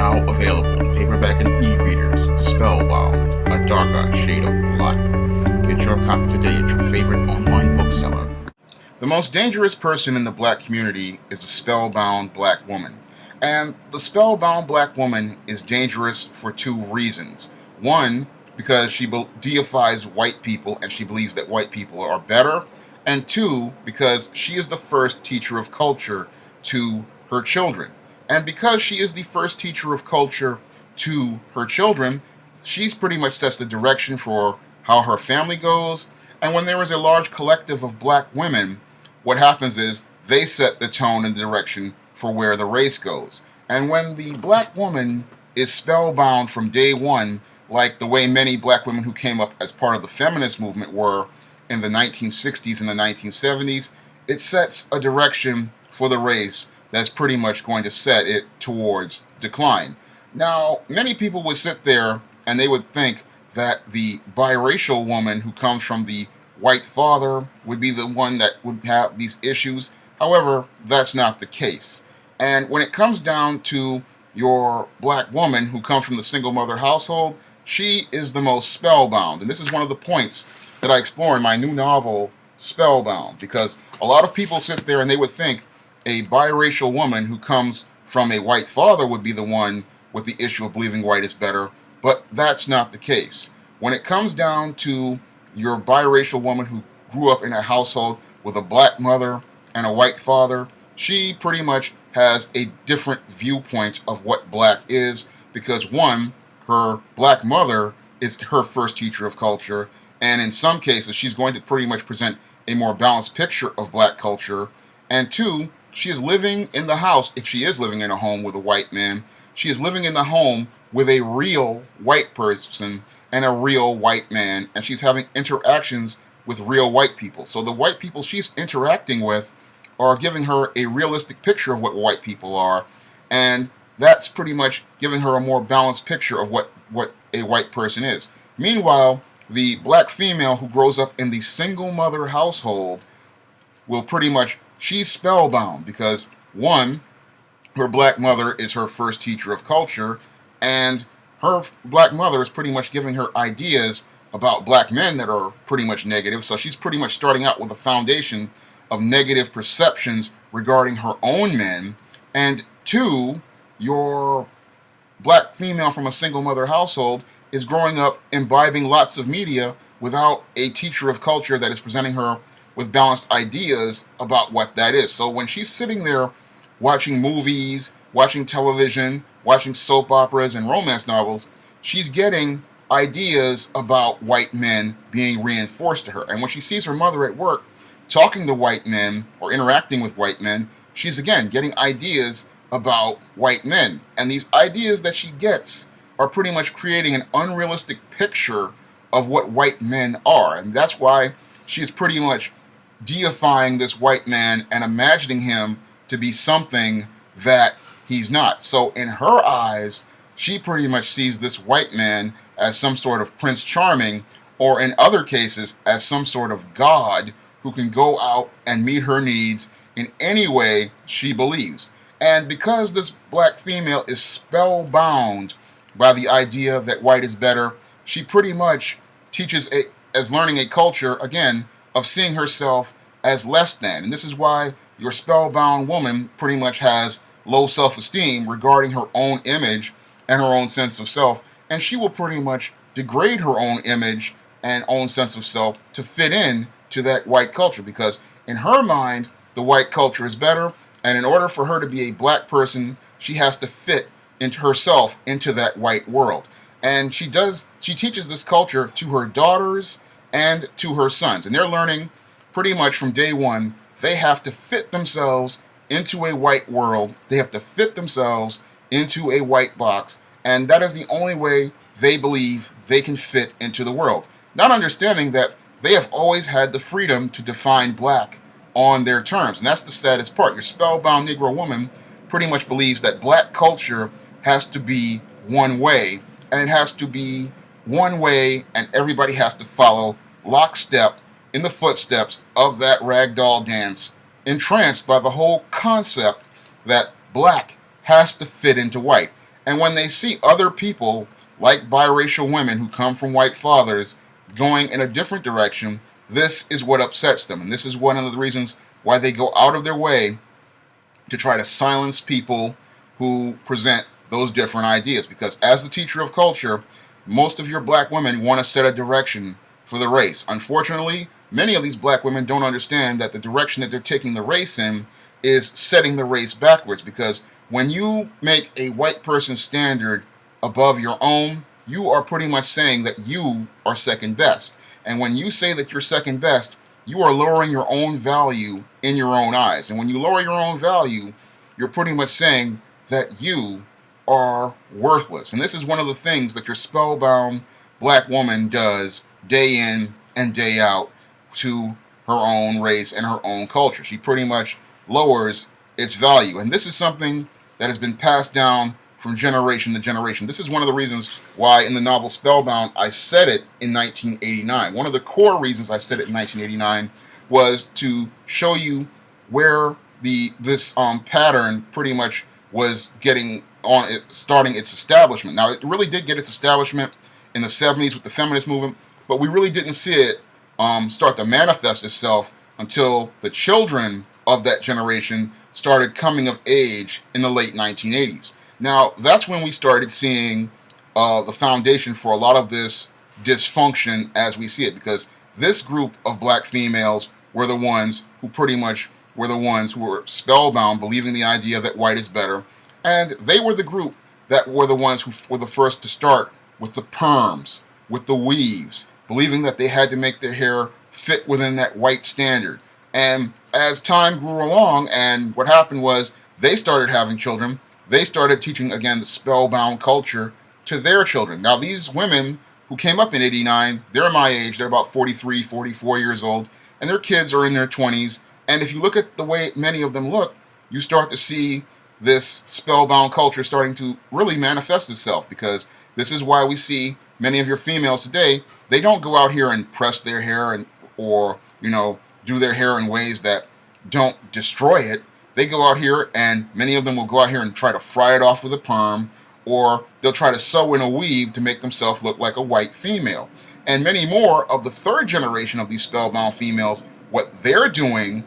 Now available in paperback and e-readers, Spellbound, A Darker Shade of Black. Get your copy today at your favorite online bookseller. The most dangerous person in the black community is a spellbound black woman. And the spellbound black woman is dangerous for two reasons. One, because she deifies white people and she believes that white people are better. And two, because she is the first teacher of culture to her children. And because she is the first teacher of culture to her children, she's pretty much sets the direction for how her family goes. And when there is a large collective of black women, what happens is they set the tone and direction for where the race goes. And when the black woman is spellbound from day one, like the way many black women who came up as part of the feminist movement were in the 1960s and the 1970s, it sets a direction for the race that's pretty much going to set it towards decline. Now, many people would sit there and they would think that the biracial woman who comes from the white father would be the one that would have these issues. However, that's not the case. And when it comes down to your black woman who comes from the single mother household, she is the most spellbound. And this is one of the points that I explore in my new novel, Spellbound, because a lot of people sit there and they would think a biracial woman who comes from a white father would be the one with the issue of believing white is better, but that's not the case. When it comes down to your biracial woman who grew up in a household with a black mother and a white father, she pretty much has a different viewpoint of what black is because one, her black mother is her first teacher of culture, and in some cases she's going to pretty much present a more balanced picture of black culture, and two, she is living in the house, if she is living in a home with a white man, she is living in the home with a real white person and a real white man, and she's having interactions with real white people. So the white people she's interacting with are giving her a realistic picture of what white people are, and that's pretty much giving her a more balanced picture of what a white person is. Meanwhile, the black female who grows up in the single mother household will pretty much, she's spellbound because one, her black mother is her first teacher of culture, and her black mother is pretty much giving her ideas about black men that are pretty much negative. So she's pretty much starting out with a foundation of negative perceptions regarding her own men. And two, your black female from a single mother household is growing up imbibing lots of media without a teacher of culture that is presenting her with balanced ideas about what that is. So when she's sitting there watching movies, watching television, watching soap operas and romance novels, she's getting ideas about white men being reinforced to her. And when she sees her mother at work talking to white men or interacting with white men, she's again getting ideas about white men. And these ideas that she gets are pretty much creating an unrealistic picture of what white men are. And that's why she's pretty much deifying this white man and imagining him to be something that he's not. So in her eyes, she pretty much sees this white man as some sort of Prince Charming, or in other cases, as some sort of God who can go out and meet her needs in any way she believes. And because this black female is spellbound by the idea that white is better, she pretty much teaches as learning a culture, again, of seeing herself as less than. And this is why your spellbound woman pretty much has low self-esteem regarding her own image and her own sense of self, and she will pretty much degrade her own image and own sense of self to fit in to that white culture, because in her mind the white culture is better, and in order for her to be a black person she has to fit into herself into that white world. And she teaches this culture to her daughters and to her sons, and they're learning pretty much from day one they have to fit themselves into a white world. They have to fit themselves into a white box, and that is the only way they believe they can fit into the world. Not understanding that they have always had the freedom to define black on their terms, and that's the saddest part. Your spellbound Negro woman pretty much believes that black culture has to be one way, and it has to be one way, and everybody has to follow lockstep in the footsteps of that ragdoll dance, entranced by the whole concept that black has to fit into white. And when they see other people, like biracial women who come from white fathers, going in a different direction, this is what upsets them. And this is one of the reasons why they go out of their way to try to silence people who present those different ideas. Because as the teacher of culture, most of your black women want to set a direction for the race. Unfortunately, many of these black women don't understand that the direction that they're taking the race in is setting the race backwards. Because when you make a white person's standard above your own, you are pretty much saying that you are second best. And when you say that you're second best, you are lowering your own value in your own eyes. And when you lower your own value, you're pretty much saying that you are worthless. And this is one of the things that your spellbound black woman does day in and day out to her own race and her own culture. She pretty much lowers its value. And this is something that has been passed down from generation to generation. This is one of the reasons why in the novel Spellbound I said it in 1989. One of the core reasons I said it in 1989 was to show you where this pattern pretty much was getting on it, starting its establishment. Now, it really did get its establishment in the 70s with the feminist movement, but we really didn't see it start to manifest itself until the children of that generation started coming of age in the late 1980s. Now, that's when we started seeing the foundation for a lot of this dysfunction as we see it, because this group of black females were the ones who pretty much were the ones who were spellbound, believing the idea that white is better. And they were the group that were the ones who were the first to start with the perms, with the weaves, believing that they had to make their hair fit within that white standard. And as time grew along, and what happened was they started having children, they started teaching, again, the spellbound culture to their children. Now, these women who came up in 89, they're my age, they're about 43, 44 years old, and their kids are in their 20s. And if you look at the way many of them look, you start to see this spellbound culture starting to really manifest itself, because this is why we see many of your females today, they don't go out here and press their hair or do their hair in ways that don't destroy it. They go out here, and many of them will go out here and try to fry it off with a perm, or they'll try to sew in a weave to make themselves look like a white female. And many more of the third generation of these spellbound females, what they're doing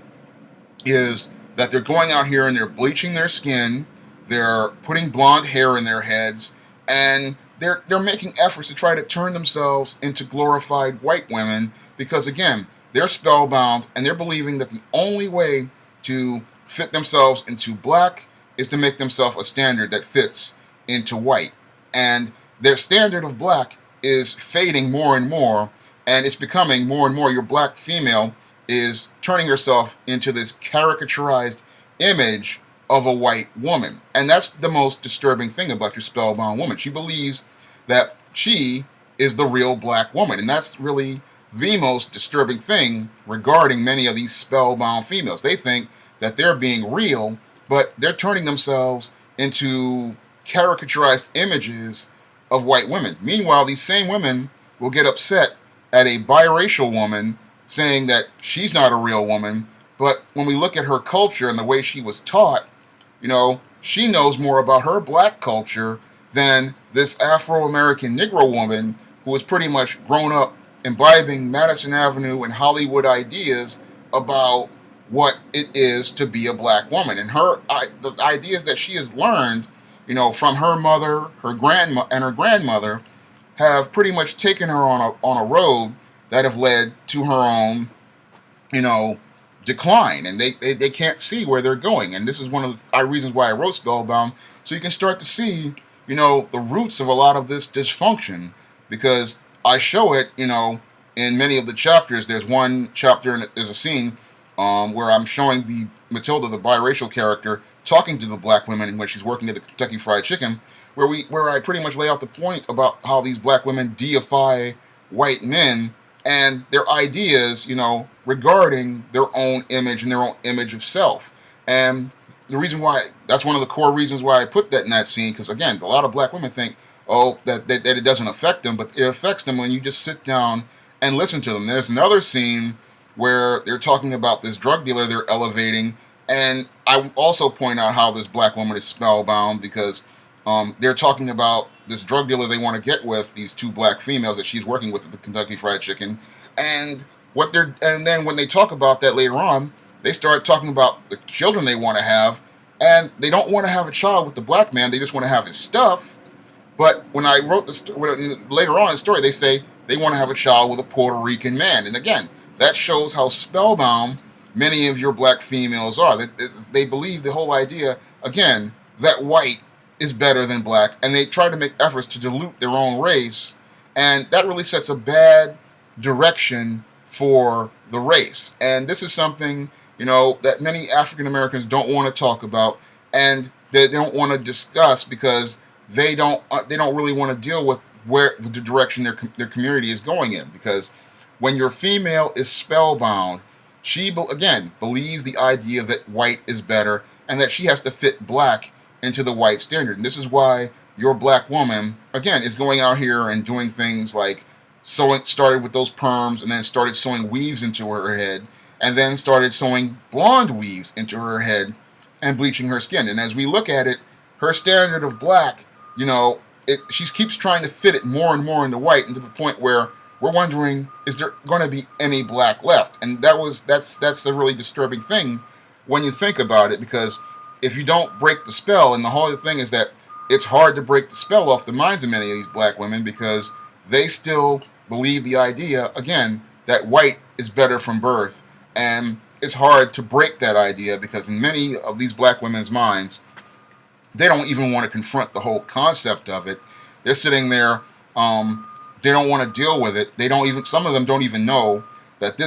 is that they're going out here and they're bleaching their skin, they're putting blonde hair in their heads, and they're making efforts to try to turn themselves into glorified white women, because again, they're spellbound and they're believing that the only way to fit themselves into black is to make themselves a standard that fits into white. And their standard of black is fading more and more, and it's becoming more and more your black female is turning herself into this caricaturized image of a white woman. And that's the most disturbing thing about your spellbound woman. She believes that she is the real black woman. And that's really the most disturbing thing regarding many of these spellbound females. They think that they're being real, but they're turning themselves into caricaturized images of white women. Meanwhile, these same women will get upset at a biracial woman saying that she's not a real woman. But when we look at her culture and the way she was taught, she knows more about her black culture than this Afro-American Negro woman who was pretty much grown up imbibing Madison Avenue and Hollywood ideas about what it is to be a black woman. And the ideas that she has learned, from her mother, her grandmother, have pretty much taken her on a road that have led to her own, decline. And they can't see where they're going. And this is one of the reasons why I wrote Spellbound, so you can start to see, the roots of a lot of this dysfunction, because I show it, in many of the chapters. There's one chapter and there's a scene where I'm showing the Matilda, the biracial character, talking to the black women when she's working at the Kentucky Fried Chicken, where I pretty much lay out the point about how these black women deify white men and their ideas, regarding their own image and their own image of self. And the reason why, that's one of the core reasons why I put that in that scene, because again, a lot of black women think, that it doesn't affect them, but it affects them when you just sit down and listen to them. There's another scene where they're talking about this drug dealer they're elevating, and I also point out how this black woman is spellbound, because They're talking about this drug dealer they want to get with, these two black females that she's working with at the Kentucky Fried Chicken, and and then when they talk about that later on, they start talking about the children they want to have, and they don't want to have a child with the black man. They just want to have his stuff. But when I wrote this later on in the story, they say they want to have a child with a Puerto Rican man, and again, that shows how spellbound many of your black females are. They believe the whole idea again that white is better than black, and they try to make efforts to dilute their own race, and that really sets a bad direction for the race. And this is something, that many African Americans don't want to talk about, and they don't want to discuss because they don't really want to deal with the direction their community is going in. Because when your female is spellbound, she again believes the idea that white is better and that she has to fit black into the white standard. And this is why your black woman, again, is going out here and doing things like started with those perms and then started sewing weaves into her head and then started sewing blonde weaves into her head and bleaching her skin. And as we look at it, her standard of black, she keeps trying to fit it more and more into white, and to the point where we're wondering, is there going to be any black left? And that's a really disturbing thing when you think about it, because if you don't break the spell, and the whole other thing is that it's hard to break the spell off the minds of many of these black women because they still believe the idea, again, that white is better from birth. And it's hard to break that idea because in many of these black women's minds, they don't even want to confront the whole concept of it. They're sitting there, they don't want to deal with it. Some of them don't even know that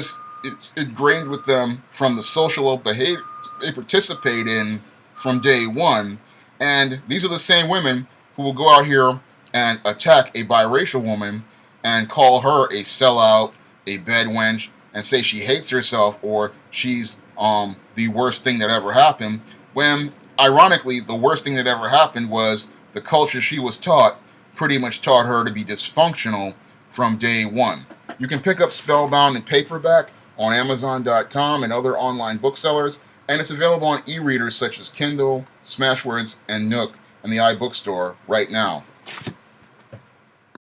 it's ingrained with them from the social behavior they participate in from day one. And these are the same women who will go out here and attack a biracial woman and call her a sellout, a bedwench, and say she hates herself or she's the worst thing that ever happened, when ironically the worst thing that ever happened was the culture she was taught pretty much taught her to be dysfunctional from day one. You can pick up Spellbound in paperback on Amazon.com and other online booksellers, and it's available on e-readers such as Kindle, Smashwords, and Nook, and the iBookstore right now.